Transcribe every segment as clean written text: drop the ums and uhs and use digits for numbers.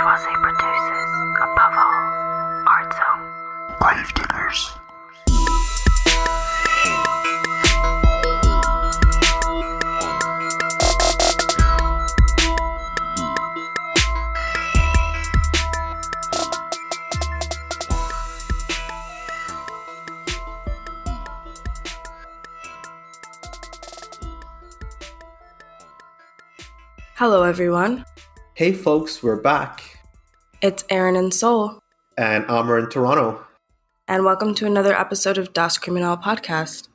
bourgeoisie produces, above all, art zone. Gravediggers. Hello, everyone. Hey, folks, we're back. It's Aaron in Seoul. And Amr in Toronto. And welcome to another episode of Das Criminal Podcast.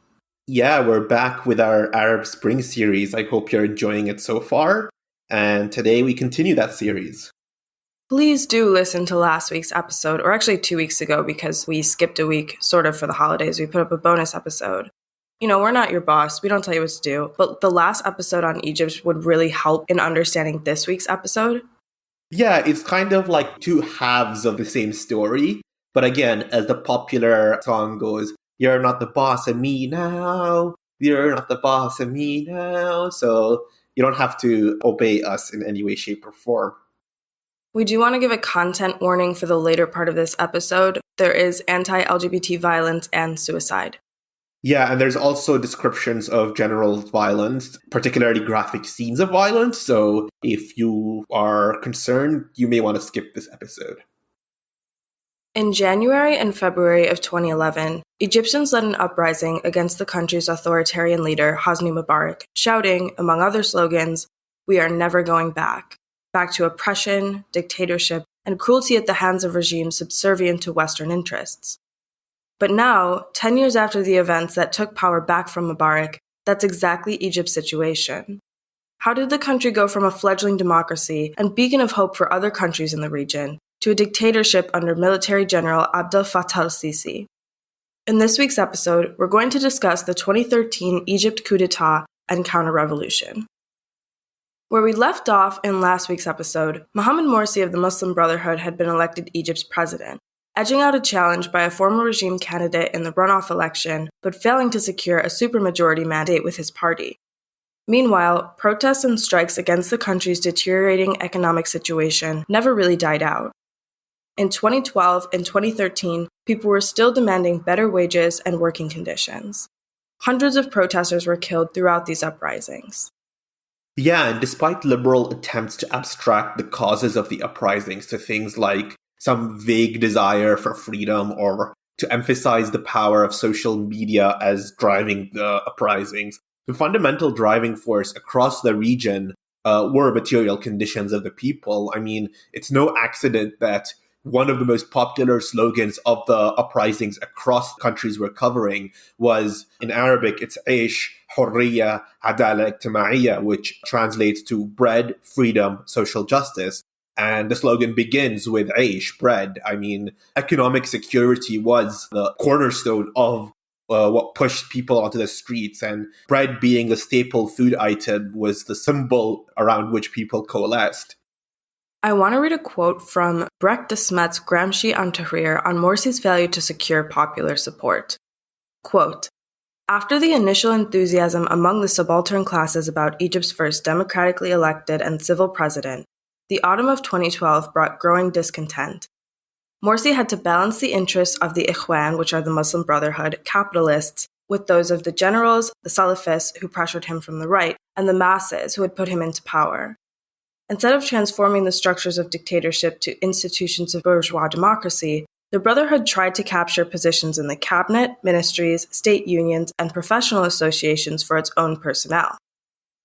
Yeah, we're back with our Arab Spring series. I hope you're enjoying it so far. And today we continue that series. Please do listen to last week's episode, or actually 2 weeks ago, because we skipped a week, sort of for the holidays. We put up a bonus episode. You know, we're not your boss. We don't tell you what to do. But the last episode on Egypt would really help in understanding this week's episode. Yeah, it's kind of like two halves of the same story. But again, as the popular song goes, you're not the boss of me now. You're not the boss of me now. So you don't have to obey us in any way, shape, or form. We do want to give a content warning for the later part of this episode. There is anti-LGBT violence and suicide. Yeah, and there's also descriptions of general violence, particularly graphic scenes of violence. So if you are concerned, you may want to skip this episode. In January and February of 2011, Egyptians led an uprising against the country's authoritarian leader, Hosni Mubarak, shouting, among other slogans, "We are never going back to oppression, dictatorship, and cruelty at the hands of regimes subservient to Western interests." But now, 10 years after the events that took power back from Mubarak, that's exactly Egypt's situation. How did the country go from a fledgling democracy and beacon of hope for other countries in the region to a dictatorship under military general Abdel Fatah Sisi? In this week's episode, we're going to discuss the 2013 Egypt coup d'etat and counter-revolution. Where we left off in last week's episode, Mohammed Morsi of the Muslim Brotherhood had been elected Egypt's president, edging out a challenge by a former regime candidate in the runoff election, but failing to secure a supermajority mandate with his party. Meanwhile, protests and strikes against the country's deteriorating economic situation never really died out. In 2012 and 2013, people were still demanding better wages and working conditions. Hundreds of protesters were killed throughout these uprisings. Yeah, and despite liberal attempts to abstract the causes of the uprisings to things like some vague desire for freedom or to emphasize the power of social media as driving the uprisings, the fundamental driving force across the region were material conditions of the people. I mean, it's no accident that one of the most popular slogans of the uprisings across countries we're covering was, in Arabic, it's Aish, Hurriya, Adala Ijtimaiya, which translates to bread, freedom, social justice. And the slogan begins with Aish, bread. I mean, economic security was the cornerstone of what pushed people onto the streets. And bread being a staple food item was the symbol around which people coalesced. I want to read a quote from Brecht de Smet's Gramsci on Tahrir on Morsi's failure to secure popular support. Quote, "After the initial enthusiasm among the subaltern classes about Egypt's first democratically elected and civil president, the autumn of 2012 brought growing discontent. Morsi had to balance the interests of the Ikhwan, which are the Muslim Brotherhood, capitalists, with those of the generals, the Salafists, who pressured him from the right, and the masses, who had put him into power. Instead of transforming the structures of dictatorship to institutions of bourgeois democracy, the Brotherhood tried to capture positions in the cabinet, ministries, state unions, and professional associations for its own personnel.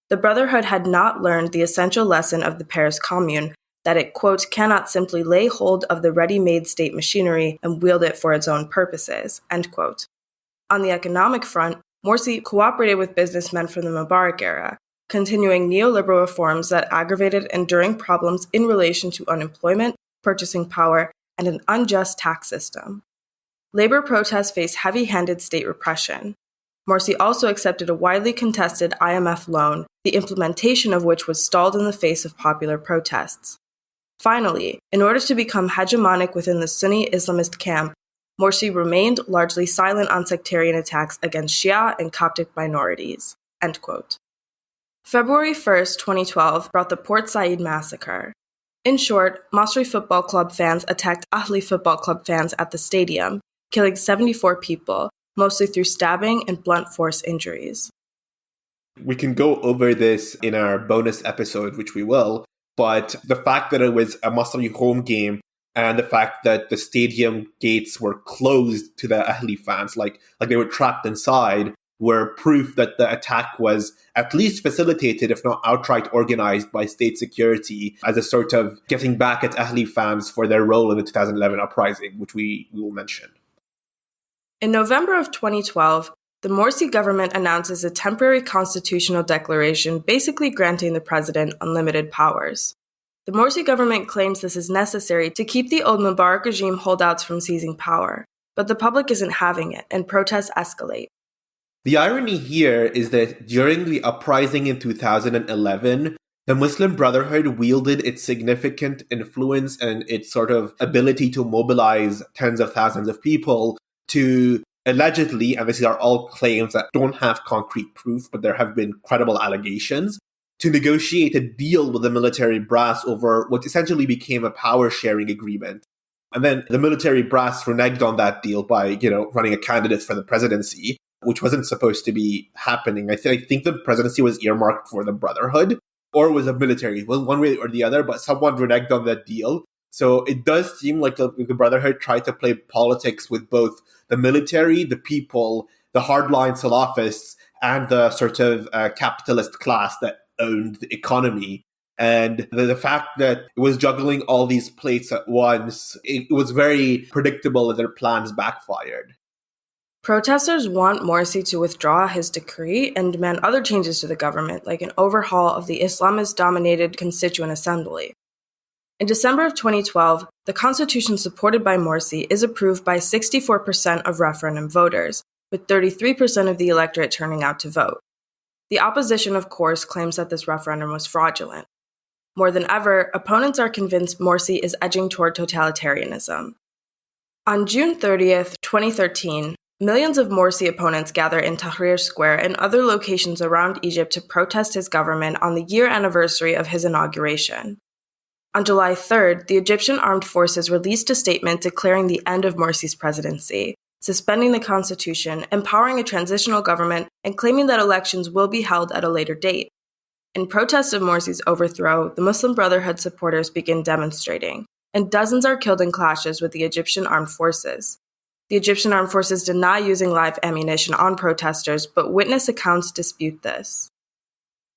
The Brotherhood had not learned the essential lesson of the Paris Commune, that it, quote, cannot simply lay hold of the ready-made state machinery and wield it for its own purposes, end quote. On the economic front, Morsi cooperated with businessmen from the Mubarak era, continuing neoliberal reforms that aggravated enduring problems in relation to unemployment, purchasing power, and an unjust tax system. Labor protests faced heavy-handed state repression. Morsi also accepted a widely contested IMF loan, the implementation of which was stalled in the face of popular protests. Finally, in order to become hegemonic within the Sunni Islamist camp, Morsi remained largely silent on sectarian attacks against Shia and Coptic minorities." End quote. February 1st, 2012 brought the Port Said massacre. In short, Masri Football Club fans attacked Ahli Football Club fans at the stadium, killing 74 people, mostly through stabbing and blunt force injuries. We can go over this in our bonus episode, which we will, but the fact that it was a Masri home game and the fact that the stadium gates were closed to the Ahli fans, like they were trapped inside, were proof that the attack was at least facilitated, if not outright organized by state security as a sort of getting back at Ahli fans for their role in the 2011 uprising, which we will mention. In November of 2012, the Morsi government announces a temporary constitutional declaration basically granting the president unlimited powers. The Morsi government claims this is necessary to keep the old Mubarak regime holdouts from seizing power, but the public isn't having it, and protests escalate. The irony here is that during the uprising in 2011, the Muslim Brotherhood wielded its significant influence and its sort of ability to mobilize tens of thousands of people to allegedly, and these are all claims that don't have concrete proof, but there have been credible allegations, to negotiate a deal with the military brass over what essentially became a power-sharing agreement. And then the military brass reneged on that deal by, running a candidate for the presidency, which wasn't supposed to be happening. I think the presidency was earmarked for the Brotherhood, or was a military, well, one way or the other, but someone reneged on that deal. So it does seem like the Brotherhood tried to play politics with both the military, the people, the hardline Salafists, and the sort of capitalist class that owned the economy. And the fact that it was juggling all these plates at once, it was very predictable that their plans backfired. Protesters want Morsi to withdraw his decree and demand other changes to the government, like an overhaul of the Islamist-dominated Constituent Assembly. In December of 2012, the constitution supported by Morsi is approved by 64% of referendum voters, with 33% of the electorate turning out to vote. The opposition, of course, claims that this referendum was fraudulent. More than ever, opponents are convinced Morsi is edging toward totalitarianism. On June 30th, 2013, millions of Morsi opponents gather in Tahrir Square and other locations around Egypt to protest his government on the year anniversary of his inauguration. On July 3rd, the Egyptian armed forces released a statement declaring the end of Morsi's presidency, suspending the constitution, empowering a transitional government, and claiming that elections will be held at a later date. In protest of Morsi's overthrow, the Muslim Brotherhood supporters begin demonstrating, and dozens are killed in clashes with the Egyptian armed forces. The Egyptian armed forces deny using live ammunition on protesters, but witness accounts dispute this.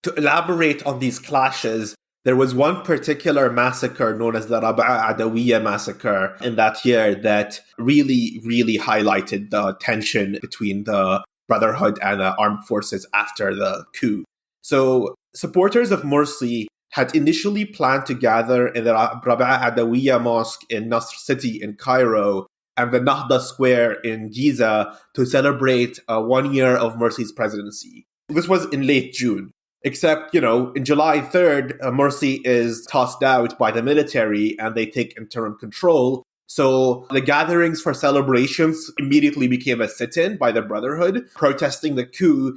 To elaborate on these clashes, there was one particular massacre known as the Raba'a Adawiyya massacre in that year that really, really highlighted the tension between the Brotherhood and the armed forces after the coup. So supporters of Morsi had initially planned to gather in the Raba'a Adawiyya mosque in Nasr City in Cairo and the Nahda Square in Giza to celebrate 1 year of Morsi's presidency. This was in late June. Except, in July 3rd, Morsi is tossed out by the military and they take interim control. So the gatherings for celebrations immediately became a sit-in by the Brotherhood, protesting the coup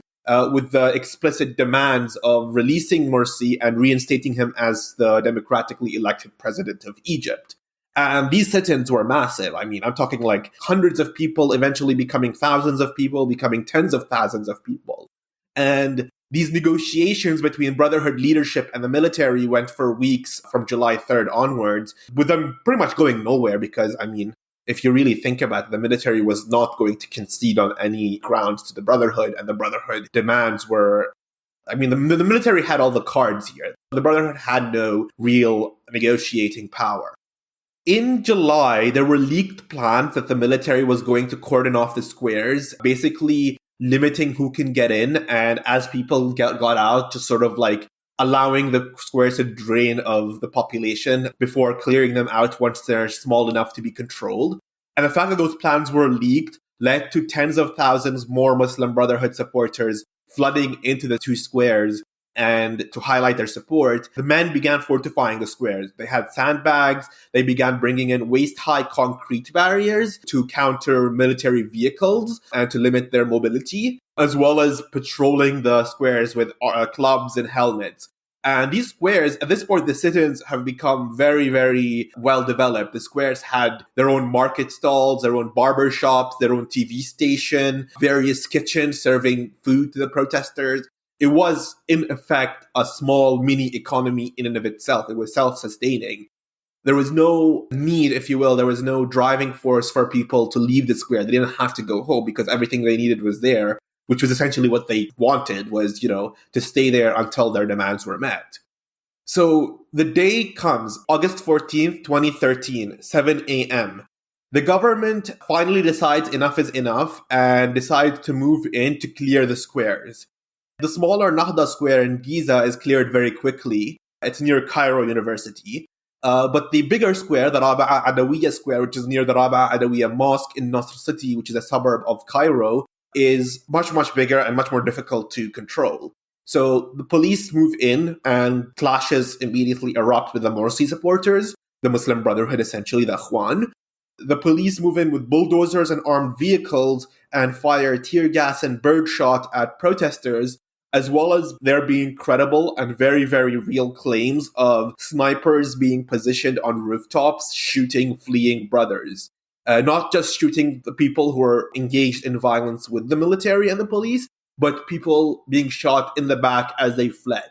with the explicit demands of releasing Morsi and reinstating him as the democratically elected president of Egypt. And these sit-ins were massive. I mean, I'm talking like hundreds of people, eventually becoming thousands of people, becoming tens of thousands of people. And these negotiations between Brotherhood leadership and the military went for weeks from July 3rd onwards, with them pretty much going nowhere because, if you really think about it, the military was not going to concede on any grounds to the Brotherhood, and the Brotherhood demands were... the military had all the cards here. The Brotherhood had no real negotiating power. In July, there were leaked plans that the military was going to cordon off the squares, basically limiting who can get in, and as people got out, just sort of like allowing the squares to drain of the population before clearing them out once they're small enough to be controlled. And the fact that those plans were leaked led to tens of thousands more Muslim Brotherhood supporters flooding into the two squares. And to highlight their support, the men began fortifying the squares. They had sandbags. They began bringing in waist-high concrete barriers to counter military vehicles and to limit their mobility, as well as patrolling the squares with clubs and helmets. And these squares, at this point, the citizens have become very, very well developed. The squares had their own market stalls, their own barber shops, their own TV station, various kitchens serving food to the protesters. It was, in effect, a small mini economy in and of itself. It was self-sustaining. There was no need, if you will, there was no driving force for people to leave the square. They didn't have to go home because everything they needed was there, which was essentially what they wanted was, to stay there until their demands were met. So the day comes, August 14th, 2013, 7 a.m. The government finally decides enough is enough and decides to move in to clear the squares. The smaller Nahda Square in Giza is cleared very quickly. It's near Cairo University. But the bigger square, the Raba'a Adawiya Square, which is near the Raba'a Adawiya Mosque in Nasr City, which is a suburb of Cairo, is much, much bigger and much more difficult to control. So the police move in and clashes immediately erupt with the Morsi supporters, the Muslim Brotherhood, essentially, the Ikhwan. The police move in with bulldozers and armed vehicles and fire tear gas and birdshot at protesters, as well as there being credible and very, very real claims of snipers being positioned on rooftops, shooting fleeing brothers. Not just shooting the people who are engaged in violence with the military and the police, but people being shot in the back as they fled.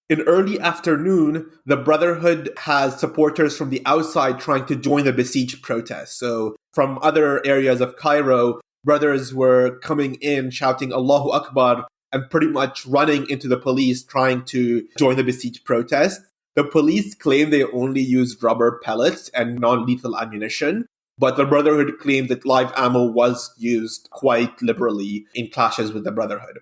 In early afternoon, the Brotherhood has supporters from the outside trying to join the besieged protests. So from other areas of Cairo, brothers were coming in shouting Allahu Akbar and pretty much running into the police trying to join the besieged protest. The police claim they only used rubber pellets and non-lethal ammunition, but the Brotherhood claimed that live ammo was used quite liberally in clashes with the Brotherhood.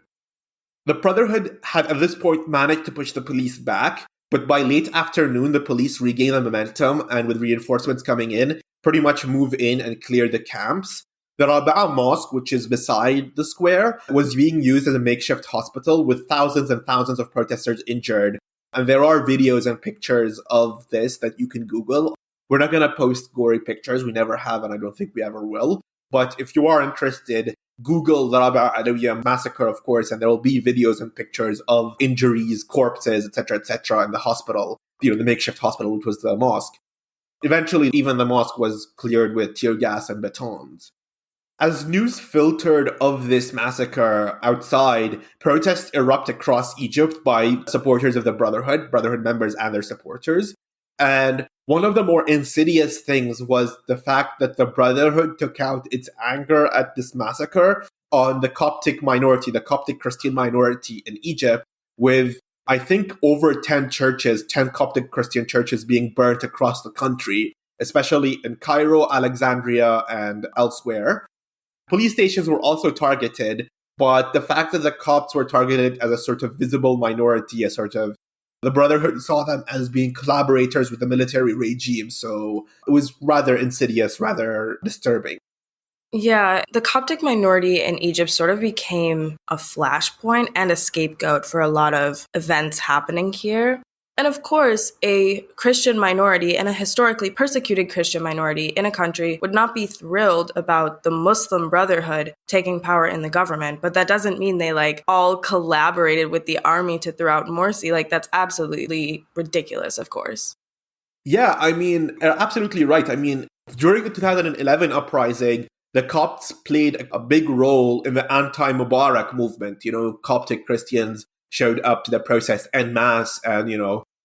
The Brotherhood had at this point managed to push the police back, but by late afternoon, the police regained the momentum and with reinforcements coming in, pretty much move in and clear the camps. The Raba'a Mosque, which is beside the square, was being used as a makeshift hospital with thousands and thousands of protesters injured. And there are videos and pictures of this that you can Google. We're not going to post gory pictures. We never have, and I don't think we ever will. But if you are interested, Google the Raba'a Adawiya massacre, of course, and there will be videos and pictures of injuries, corpses, etc., in the hospital, the makeshift hospital, which was the mosque. Eventually, even the mosque was cleared with tear gas and batons. As news filtered of this massacre outside, protests erupt across Egypt by supporters of the Brotherhood members and their supporters. And one of the more insidious things was the fact that the Brotherhood took out its anger at this massacre on the Coptic minority, the Coptic Christian minority in Egypt, with, I think, over 10 Coptic Christian churches being burnt across the country, especially in Cairo, Alexandria, and elsewhere. Police stations were also targeted, but the fact that the Copts were targeted as a sort of visible minority, the Brotherhood saw them as being collaborators with the military regime, so it was rather insidious, rather disturbing. Yeah, the Coptic minority in Egypt sort of became a flashpoint and a scapegoat for a lot of events happening here. And of course, a Christian minority and a historically persecuted Christian minority in a country would not be thrilled about the Muslim Brotherhood taking power in the government. But that doesn't mean they all collaborated with the army to throw out Morsi. That's absolutely ridiculous, of course. Yeah, absolutely right. During the 2011 uprising, the Copts played a big role in the anti-Mubarak movement. Coptic Christians showed up to the protest en masse, and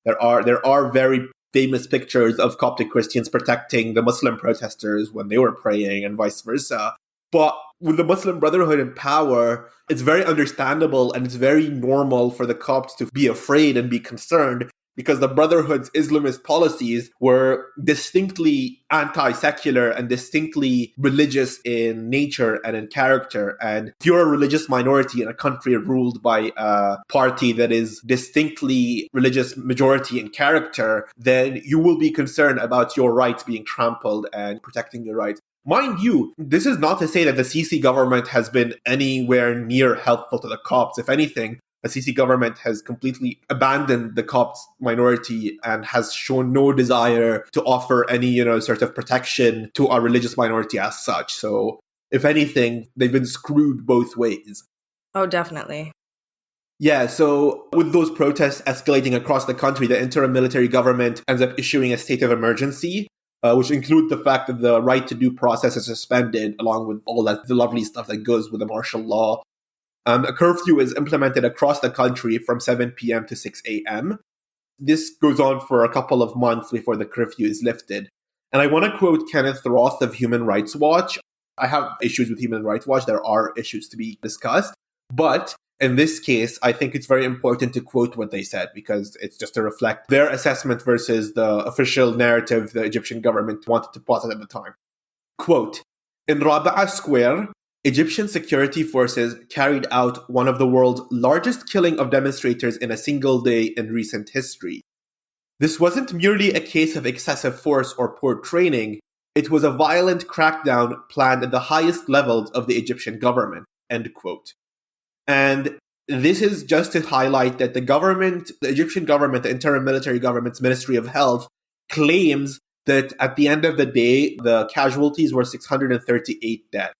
there are very famous pictures of Coptic Christians protecting the Muslim protesters when they were praying and vice versa. But with the Muslim Brotherhood in power, it's very understandable and it's very normal for the Copts to be afraid and be concerned, because the Brotherhood's Islamist policies were distinctly anti-secular and distinctly religious in nature and in character. And if you're a religious minority in a country ruled by a party that is distinctly religious majority in character, then you will be concerned about your rights being trampled and protecting your rights. Mind you, this is not to say that the Sisi government has been anywhere near helpful to the Copts. If anything, the Sisi government has completely abandoned the Copts minority and has shown no desire to offer any, sort of protection to a religious minority as such. So, if anything, they've been screwed both ways. Oh, definitely. Yeah, so with those protests escalating across the country, the interim military government ends up issuing a state of emergency, which includes the fact that the right to due process is suspended, along with all that the lovely stuff that goes with the martial law. A curfew is implemented across the country from 7 p.m. to 6 a.m. This goes on for a couple of months before the curfew is lifted. And I want to quote Kenneth Roth of Human Rights Watch. I have issues with Human Rights Watch. There are issues to be discussed. But in this case, I think it's very important to quote what they said because it's just to reflect their assessment versus the official narrative the Egyptian government wanted to posit at the time. Quote, in Raba'a Square, Egyptian security forces carried out one of the world's largest killing of demonstrators in a single day in recent history. This wasn't merely a case of excessive force or poor training, it was a violent crackdown planned at the highest levels of the Egyptian government, end quote. And this is just to highlight that the Egyptian government, the interim military government's Ministry of Health, claims that at the end of the day, the casualties were 638 dead.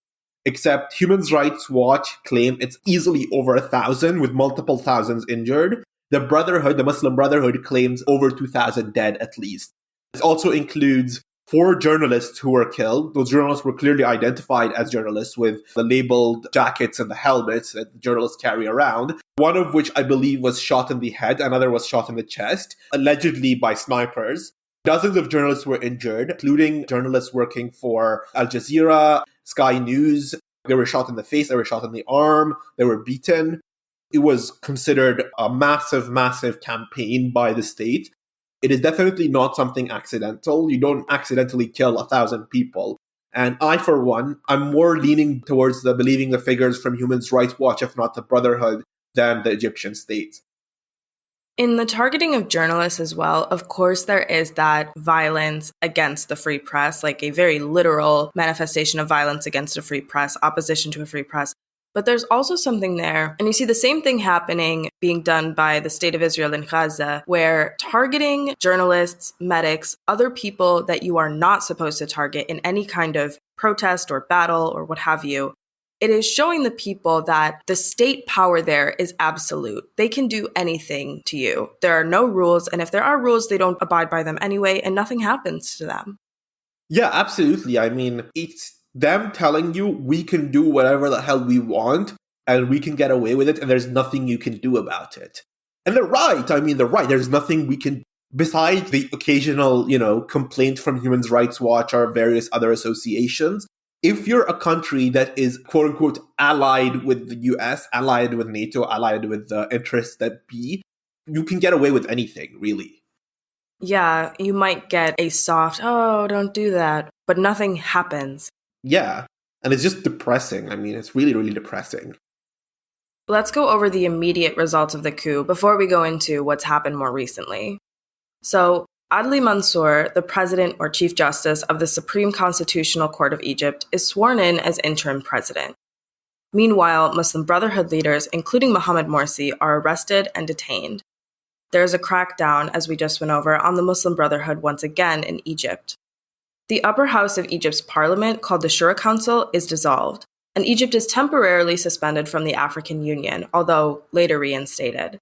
Except Human Rights Watch claim it's easily over 1,000 with multiple thousands injured. The Muslim Brotherhood claims over 2,000 dead at least. This also includes 4 journalists who were killed. Those journalists were clearly identified as journalists with the labeled jackets and the helmets that the journalists carry around. One of which I believe was shot in the head, another was shot in the chest, allegedly by snipers. Dozens of journalists were injured, including journalists working for Al Jazeera, Sky News. They were shot in the face, they were shot in the arm, they were beaten. It was considered a massive, massive campaign by the state. It is definitely not something accidental. You don't accidentally kill 1,000 people. And I, for one, I'm more leaning towards believing the figures from Human Rights Watch, if not the Brotherhood, than the Egyptian state. In the targeting of journalists as well, of course, there is that violence against the free press, like a very literal manifestation of violence against a free press, opposition to a free press. But there's also something there, and you see the same thing happening being done by the State of Israel in Gaza, where targeting journalists, medics, other people that you are not supposed to target in any kind of protest or battle or what have you, it is showing the people that the state power there is absolute. They can do anything to you. There are no rules, and if there are rules, they don't abide by them anyway, and nothing happens to them. Yeah, absolutely. I mean, it's them telling you we can do whatever the hell we want, and we can get away with it, and there's nothing you can do about it. And they're right. I mean, they're right. There's nothing we can, besides the occasional, complaint from Human Rights Watch or various other associations. If you're a country that is, quote unquote, allied with the US, allied with NATO, allied with the interests that be, you can get away with anything, really. Yeah, you might get a soft, oh, don't do that, but nothing happens. Yeah, and it's just depressing. I mean, it's really, really depressing. Let's go over the immediate results of the coup before we go into what's happened more recently. So, Adli Mansour, the president or chief justice of the Supreme Constitutional Court of Egypt, is sworn in as interim president. Meanwhile, Muslim Brotherhood leaders, including Mohamed Morsi, are arrested and detained. There is a crackdown, as we just went over, on the Muslim Brotherhood once again in Egypt. The upper house of Egypt's parliament, called the Shura Council, is dissolved, and Egypt is temporarily suspended from the African Union, although later reinstated.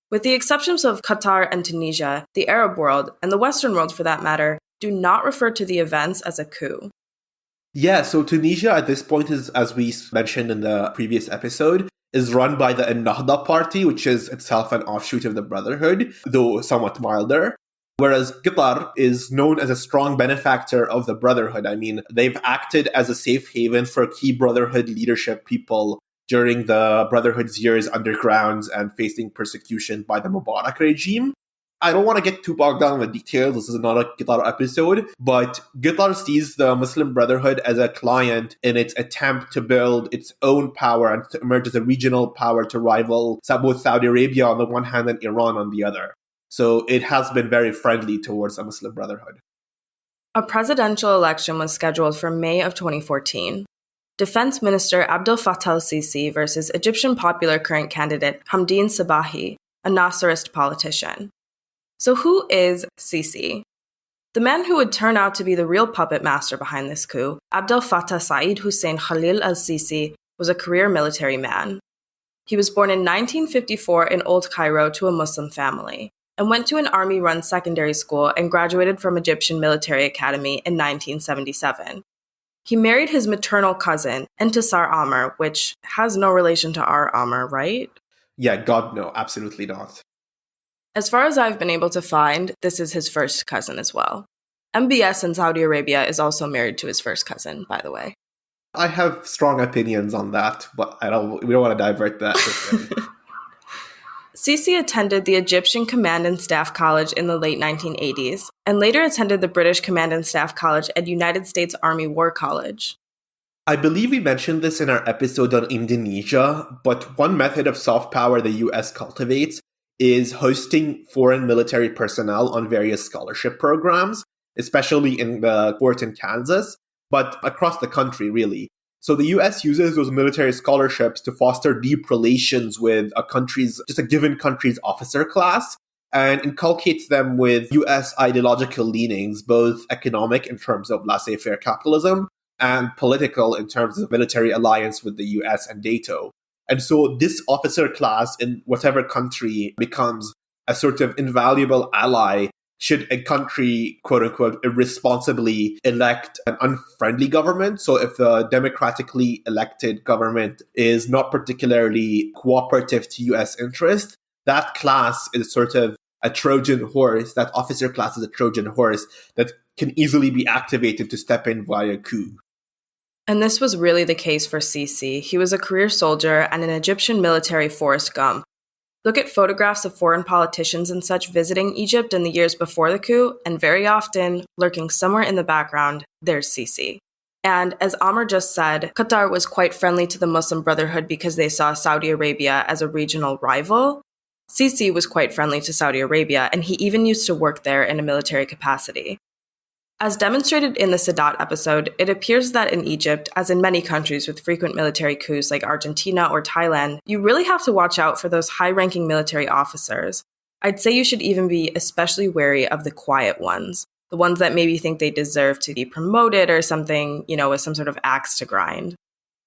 With the exceptions of Qatar and Tunisia, the Arab world, and the Western world for that matter, do not refer to the events as a coup. Yeah, so Tunisia at this point is, as we mentioned in the previous episode, is run by the Ennahda party, which is itself an offshoot of the Brotherhood, though somewhat milder. Whereas Qatar is known as a strong benefactor of the Brotherhood. I mean, they've acted as a safe haven for key Brotherhood leadership people during the Brotherhood's years underground and facing persecution by the Mubarak regime. I don't want to get too bogged down in the details. This is not a Qatar episode, but Qatar sees the Muslim Brotherhood as a client in its attempt to build its own power and to emerge as a regional power to rival both Saudi Arabia on the one hand and Iran on the other. So it has been very friendly towards the Muslim Brotherhood. A presidential election was scheduled for May of 2014. Defense Minister Abdel Fatah Sisi versus Egyptian popular current candidate Hamdine Sabahi, a Nasserist politician. So who is Sisi? The man who would turn out to be the real puppet master behind this coup, Abdel Fattah Saeed Hussein Khalil al-Sisi, was a career military man. He was born in 1954 in Old Cairo to a Muslim family and went to an army-run secondary school and graduated from Egyptian Military Academy in 1977. He married his maternal cousin, Intisar Amr, which has no relation to our Amr, right? Yeah, God, no, absolutely not. As far as I've been able to find, this is his first cousin as well. MBS in Saudi Arabia is also married to his first cousin, by the way. I have strong opinions on that, but we don't want to divert that. Sisi attended the Egyptian Command and Staff College in the late 1980s, and later attended the British Command and Staff College at United States Army War College. I believe we mentioned this in our episode on Indonesia, but one method of soft power the US cultivates is hosting foreign military personnel on various scholarship programs, especially in the fort in Kansas, but across the country, really. So the US uses those military scholarships to foster deep relations with just a given country's officer class, and inculcates them with US ideological leanings, both economic in terms of laissez-faire capitalism and political in terms of military alliance with the US and NATO. And so this officer class in whatever country becomes a sort of invaluable ally should a country, quote unquote, irresponsibly elect an unfriendly government. So if the democratically elected government is not particularly cooperative to US interest, that class is sort of a Trojan horse, that officer class is a Trojan horse that can easily be activated to step in via coup. And this was really the case for Sisi. He was a career soldier and an Egyptian military Forrest Gump. Look at photographs of foreign politicians and such visiting Egypt in the years before the coup, and very often, lurking somewhere in the background, there's Sisi. And as Amr just said, Qatar was quite friendly to the Muslim Brotherhood because they saw Saudi Arabia as a regional rival. Sisi was quite friendly to Saudi Arabia, and he even used to work there in a military capacity. As demonstrated in the Sadat episode, it appears that in Egypt, as in many countries with frequent military coups like Argentina or Thailand, you really have to watch out for those high-ranking military officers. I'd say you should even be especially wary of the quiet ones, the ones that maybe think they deserve to be promoted or something, with some sort of axe to grind.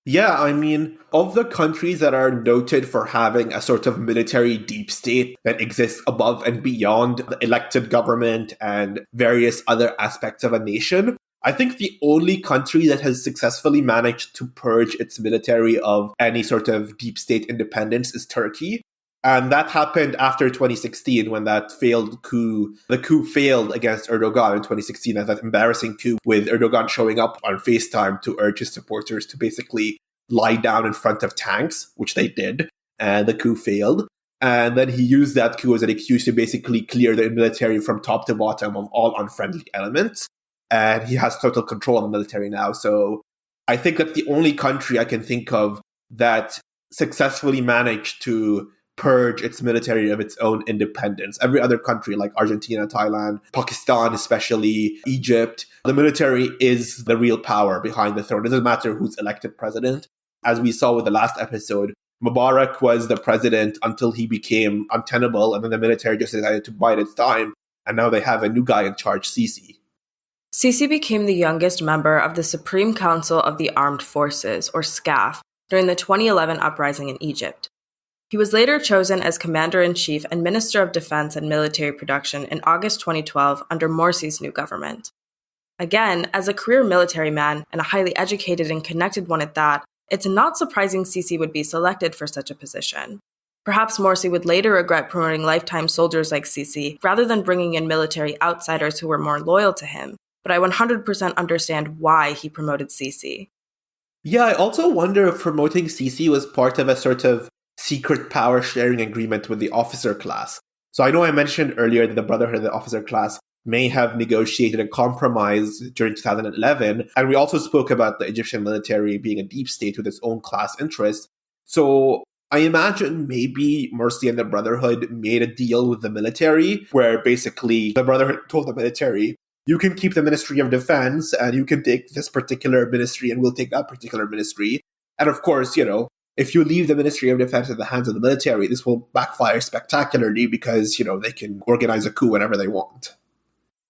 Yeah, I mean, of the countries that are noted for having a sort of military deep state that exists above and beyond the elected government and various other aspects of a nation, I think the only country that has successfully managed to purge its military of any sort of deep state independence is Turkey. And that happened after 2016 when that failed coup. The coup failed against Erdogan in 2016 as that embarrassing coup with Erdogan showing up on FaceTime to urge his supporters to basically lie down in front of tanks, which they did. And the coup failed. And then he used that coup as an excuse to basically clear the military from top to bottom of all unfriendly elements. And he has total control of the military now. So I think that's the only country I can think of that successfully managed to purge its military of its own independence. Every other country like Argentina, Thailand, Pakistan especially, Egypt, the military is the real power behind the throne. It doesn't matter who's elected president. As we saw with the last episode, Mubarak was the president until he became untenable, and then the military just decided to bide its time, and now they have a new guy in charge, Sisi. Sisi became the youngest member of the Supreme Council of the Armed Forces, or SCAF, during the 2011 uprising in Egypt. He was later chosen as Commander-in-Chief and Minister of Defense and Military Production in August 2012 under Morsi's new government. Again, as a career military man, and a highly educated and connected one at that, it's not surprising Sisi would be selected for such a position. Perhaps Morsi would later regret promoting lifetime soldiers like Sisi rather than bringing in military outsiders who were more loyal to him, but I 100% understand why he promoted Sisi. Yeah, I also wonder if promoting Sisi was part of a sort of secret power sharing agreement with the officer class. So I know I mentioned earlier that the Brotherhood of the officer class may have negotiated a compromise during 2011. And we also spoke about the Egyptian military being a deep state with its own class interests. So I imagine maybe Morsi and the Brotherhood made a deal with the military where basically the Brotherhood told the military, you can keep the Ministry of Defense and you can take this particular ministry and we'll take that particular ministry. And of course, if you leave the Ministry of Defense in the hands of the military, this will backfire spectacularly because, they can organize a coup whenever they want.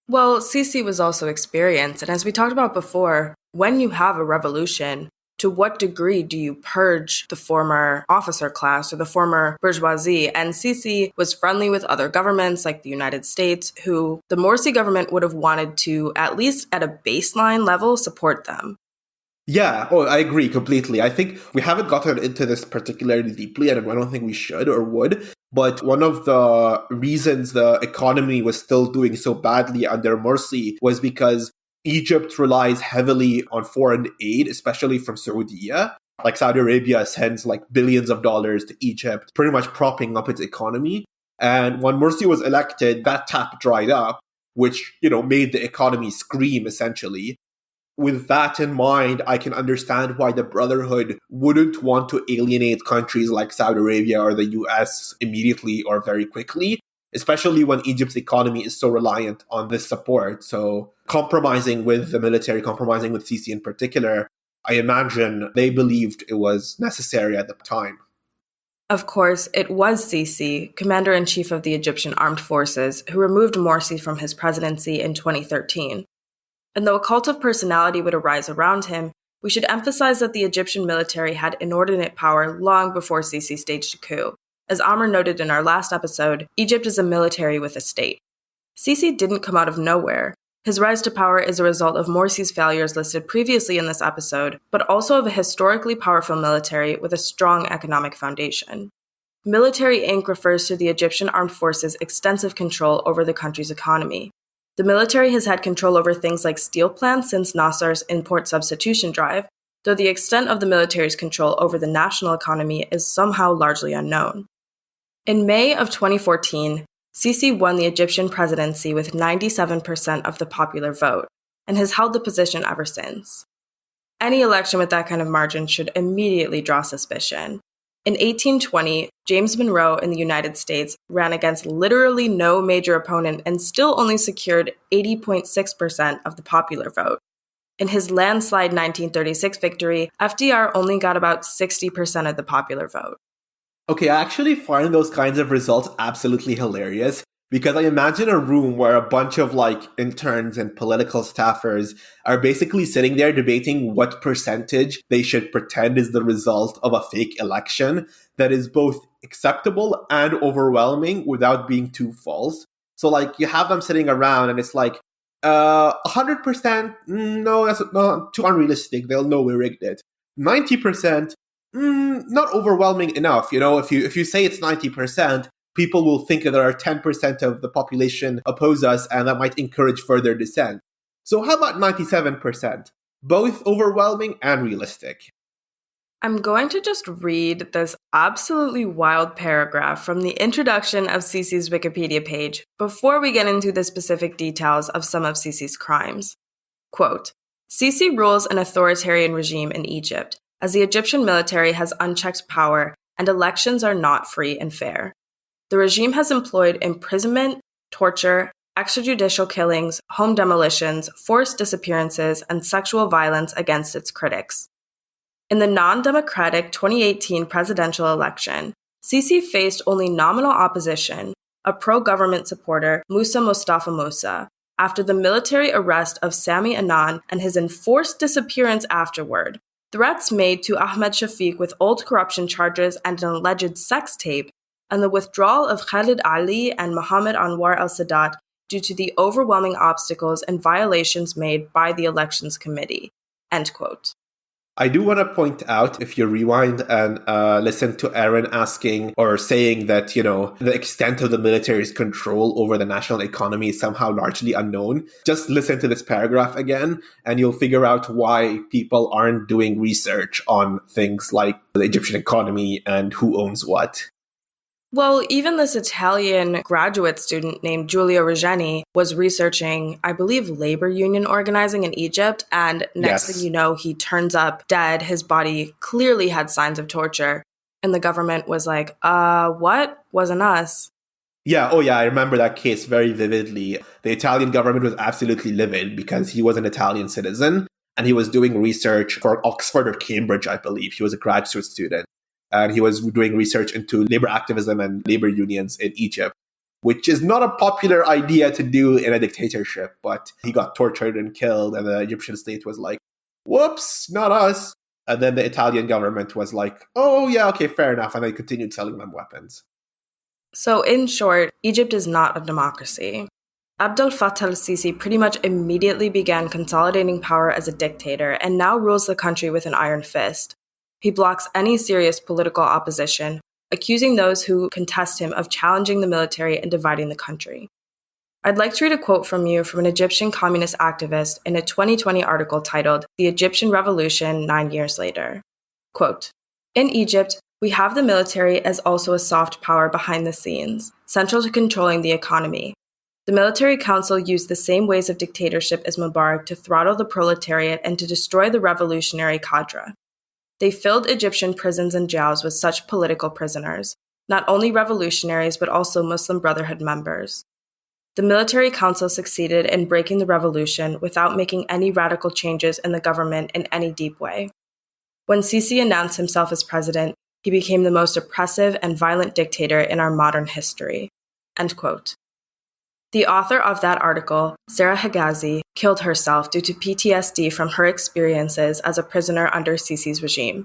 Well, Sisi was also experienced, and as we talked about before, when you have a revolution, to what degree do you purge the former officer class or the former bourgeoisie? And Sisi was friendly with other governments like the United States, who the Morsi government would have wanted to, at least at a baseline level, support them. Yeah, I agree completely. I think we haven't gotten into this particularly deeply, and I don't think we should or would. But one of the reasons the economy was still doing so badly under Morsi was because Egypt relies heavily on foreign aid, especially from Saudi. Like Saudi Arabia sends like billions of dollars to Egypt, pretty much propping up its economy. And when Morsi was elected, that tap dried up, which, made the economy scream essentially. With that in mind, I can understand why the Brotherhood wouldn't want to alienate countries like Saudi Arabia or the US immediately or very quickly, especially when Egypt's economy is so reliant on this support. So compromising with the military, compromising with Sisi in particular, I imagine they believed it was necessary at the time. Of course, it was Sisi, commander-in-chief of the Egyptian armed forces, who removed Morsi from his presidency in 2013. And though a cult of personality would arise around him, we should emphasize that the Egyptian military had inordinate power long before Sisi staged a coup. As Amr noted in our last episode, Egypt is a military with a state. Sisi didn't come out of nowhere. His rise to power is a result of Morsi's failures listed previously in this episode, but also of a historically powerful military with a strong economic foundation. Military Inc. refers to the Egyptian armed forces' extensive control over the country's economy. The military has had control over things like steel plants since Nasser's import substitution drive, though the extent of the military's control over the national economy is somehow largely unknown. In May of 2014, Sisi won the Egyptian presidency with 97% of the popular vote, and has held the position ever since. Any election with that kind of margin should immediately draw suspicion. In 1820, James Monroe in the United States ran against literally no major opponent and still only secured 80.6% of the popular vote. In his landslide 1936 victory, FDR only got about 60% of the popular vote. Okay, I actually find those kinds of results absolutely hilarious because I imagine a room where a bunch of interns and political staffers are basically sitting there debating what percentage they should pretend is the result of a fake election that is both acceptable and overwhelming without being too false. So you have them sitting around and it's 100%, no, that's not too unrealistic. They'll know we rigged it. 90%, not overwhelming enough. If you say it's 90%, people will think that there are 10% of the population oppose us, and that might encourage further dissent. So how about 97%? Both overwhelming and realistic. I'm going to just read this absolutely wild paragraph from the introduction of Sisi's Wikipedia page before we get into the specific details of some of Sisi's crimes. Quote, Sisi rules an authoritarian regime in Egypt, as the Egyptian military has unchecked power and elections are not free and fair. The regime has employed imprisonment, torture, extrajudicial killings, home demolitions, forced disappearances, and sexual violence against its critics. In the non-democratic 2018 presidential election, Sisi faced only nominal opposition, a pro-government supporter, Musa Mustafa Musa, after the military arrest of Sami Anan and his enforced disappearance afterward. Threats made to Ahmed Shafiq with old corruption charges and an alleged sex tape, and the withdrawal of Khalid Ali and Mohammed Anwar al-Sadat due to the overwhelming obstacles and violations made by the elections committee. End quote. I do want to point out, if you rewind and listen to Aaron asking or saying that, the extent of the military's control over the national economy is somehow largely unknown, just listen to this paragraph again and you'll figure out why people aren't doing research on things like the Egyptian economy and who owns what. Well, even this Italian graduate student named Giulio Regeni was researching, I believe, labor union organizing in Egypt. And next thing you know, he turns up dead. His body clearly had signs of torture. And the government was like, what? Wasn't us. Yeah, I remember that case very vividly. The Italian government was absolutely livid because he was an Italian citizen and he was doing research for Oxford or Cambridge, I believe. He was a graduate student. And he was doing research into labor activism and labor unions in Egypt, which is not a popular idea to do in a dictatorship. But he got tortured and killed, and the Egyptian state was like, whoops, not us. And then the Italian government was like, oh, yeah, okay, fair enough. And they continued selling them weapons. So in short, Egypt is not a democracy. Abdel Fattah al-Sisi pretty much immediately began consolidating power as a dictator and now rules the country with an iron fist. He blocks any serious political opposition, accusing those who contest him of challenging the military and dividing the country. I'd like to read a quote from you from an Egyptian communist activist in a 2020 article titled The Egyptian Revolution 9 Years Later. Quote, "In Egypt, we have the military as also a soft power behind the scenes, central to controlling the economy. The military council used the same ways of dictatorship as Mubarak to throttle the proletariat and to destroy the revolutionary cadre. They filled Egyptian prisons and jails with such political prisoners, not only revolutionaries but also Muslim Brotherhood members. The military council succeeded in breaking the revolution without making any radical changes in the government in any deep way. When Sisi announced himself as president, he became the most oppressive and violent dictator in our modern history." End quote. The author of that article, Sarah Hegazi, killed herself due to PTSD from her experiences as a prisoner under Sisi's regime.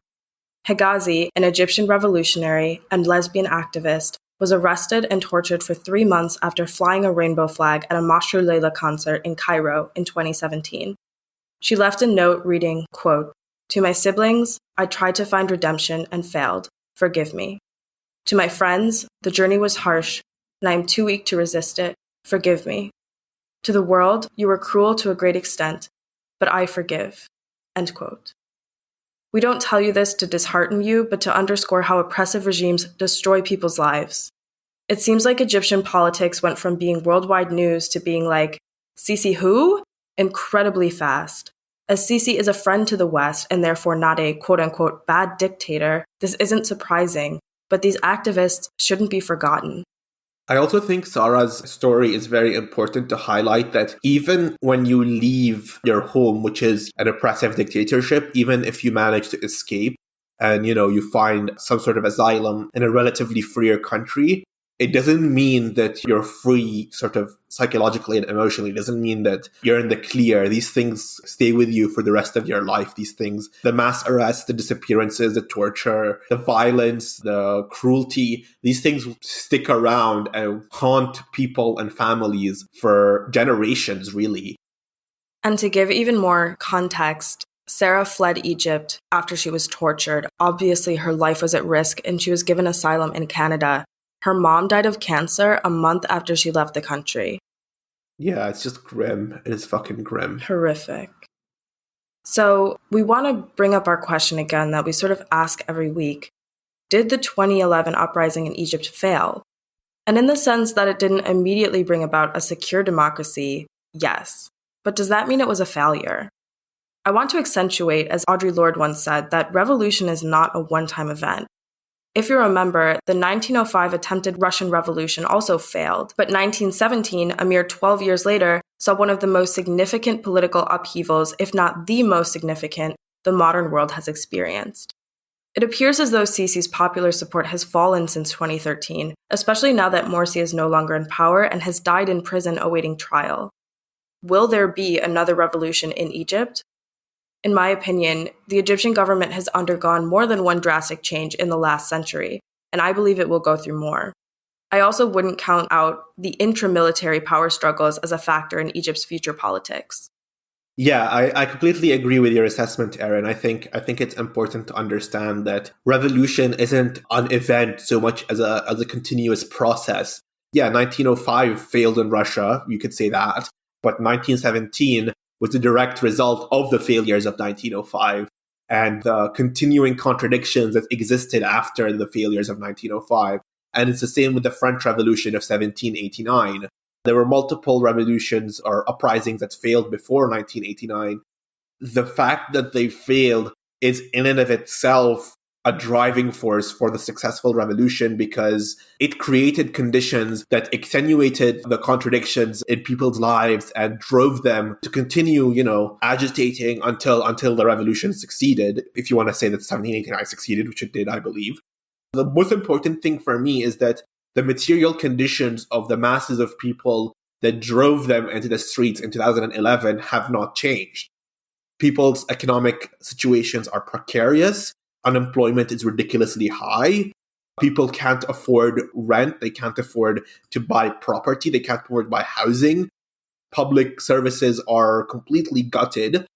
Hegazi, an Egyptian revolutionary and lesbian activist, was arrested and tortured for 3 months after flying a rainbow flag at a Mashrou Leila concert in Cairo in 2017. She left a note reading, quote, "To my siblings, I tried to find redemption and failed. Forgive me. To my friends, the journey was harsh, and I am too weak to resist it. Forgive me. To the world, you were cruel to a great extent, but I forgive." End quote. We don't tell you this to dishearten you, but to underscore how oppressive regimes destroy people's lives. It seems like Egyptian politics went from being worldwide news to being like, Sisi who? Incredibly fast. As Sisi is a friend to the West and therefore not a quote-unquote bad dictator, this isn't surprising, but these activists shouldn't be forgotten. I also think Sarah's story is very important to highlight that even when you leave your home, which is an oppressive dictatorship, even if you manage to escape and, you find some sort of asylum in a relatively freer country, it doesn't mean that you're free sort of psychologically and emotionally. It doesn't mean that you're in the clear. These things stay with you for the rest of your life. These things, the mass arrests, the disappearances, the torture, the violence, the cruelty, these things stick around and haunt people and families for generations, really. And to give even more context, Sarah fled Egypt after she was tortured. Obviously, her life was at risk and she was given asylum in Canada. Her mom died of cancer a month after she left the country. Yeah, it's just grim. It is fucking grim. Horrific. So we want to bring up our question again that we sort of ask every week. Did the 2011 uprising in Egypt fail? And in the sense that it didn't immediately bring about a secure democracy, yes. But does that mean it was a failure? I want to accentuate, as Audre Lorde once said, that revolution is not a one-time event. If you remember, the 1905 attempted Russian Revolution also failed, but 1917, a mere 12 years later, saw one of the most significant political upheavals, if not the most significant, the modern world has experienced. It appears as though Sisi's popular support has fallen since 2013, especially now that Morsi is no longer in power and has died in prison awaiting trial. Will there be another revolution in Egypt? In my opinion, the Egyptian government has undergone more than one drastic change in the last century, and I believe it will go through more. I also wouldn't count out the intra-military power struggles as a factor in Egypt's future politics. Yeah, I completely agree with your assessment, Erin. I think it's important to understand that revolution isn't an event so much as a continuous process. Yeah, 1905 failed in Russia, you could say that, but 1917 was the direct result of the failures of 1905 and the continuing contradictions that existed after the failures of 1905. And it's the same with the French Revolution of 1789. There were multiple revolutions or uprisings that failed before 1989. The fact that they failed is in and of itself a driving force for the successful revolution because it created conditions that extenuated the contradictions in people's lives and drove them to continue, agitating until the revolution succeeded. If you want to say that 1789 succeeded, which it did, I believe. The most important thing for me is that the material conditions of the masses of people that drove them into the streets in 2011 have not changed. People's economic situations are precarious. Unemployment is ridiculously high. People can't afford rent. They can't afford to buy property. They can't afford to buy housing. Public services are completely gutted.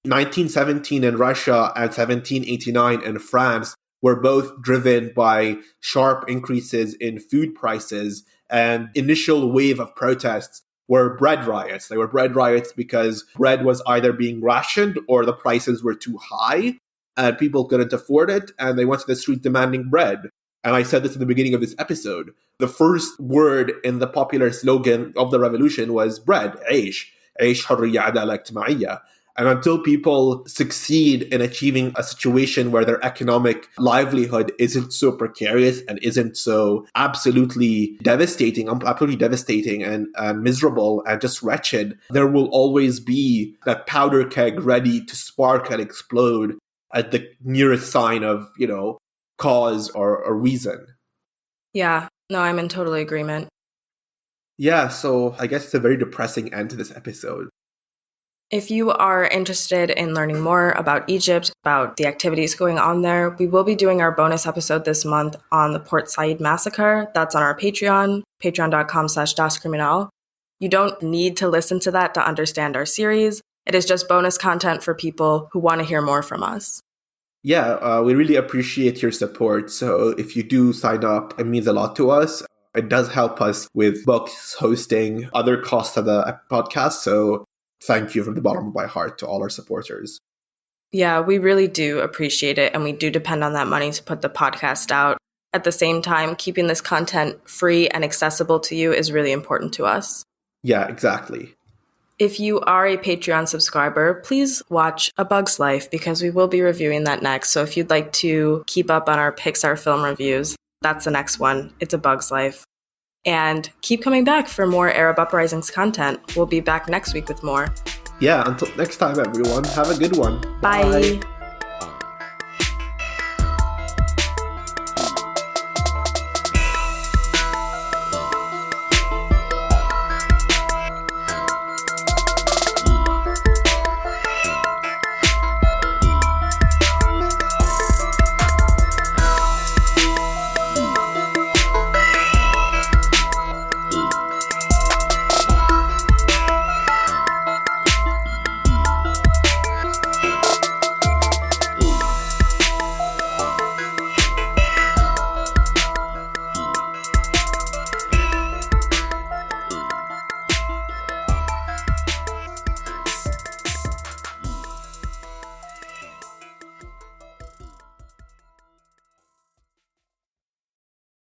1917 in Russia and 1789 in France were both driven by sharp increases in food prices, and initial wave of protests were bread riots. They were bread riots because bread was either being rationed or the prices were too high and people couldn't afford it, and they went to the street demanding bread. And I said this in the beginning of this episode. The first word in the popular slogan of the revolution was bread, عيش حرية عدالة اجتماعية. And until people succeed in achieving a situation where their economic livelihood isn't so precarious and isn't so absolutely devastating and miserable and just wretched, there will always be that powder keg ready to spark and explode at the nearest sign of, cause or reason. Yeah, no, I'm in total agreement. Yeah, so I guess it's a very depressing end to this episode. If you are interested in learning more about Egypt, about the activities going on there, we will be doing our bonus episode this month on the Port Said massacre. That's on our Patreon, patreon.com/dascriminal. You don't need to listen to that to understand our series. It is just bonus content for people who want to hear more from us. Yeah, we really appreciate your support. So if you do sign up, it means a lot to us. It does help us with books, hosting, other costs of the podcast. So thank you from the bottom of my heart to all our supporters. Yeah, we really do appreciate it. And we do depend on that money to put the podcast out. At the same time, keeping this content free and accessible to you is really important to us. Yeah, exactly. If you are a Patreon subscriber, please watch A Bug's Life because we will be reviewing that next. So if you'd like to keep up on our Pixar film reviews, that's the next one. It's A Bug's Life. And keep coming back for more Arab Uprisings content. We'll be back next week with more. Yeah, until next time, everyone. Have a good one. Bye.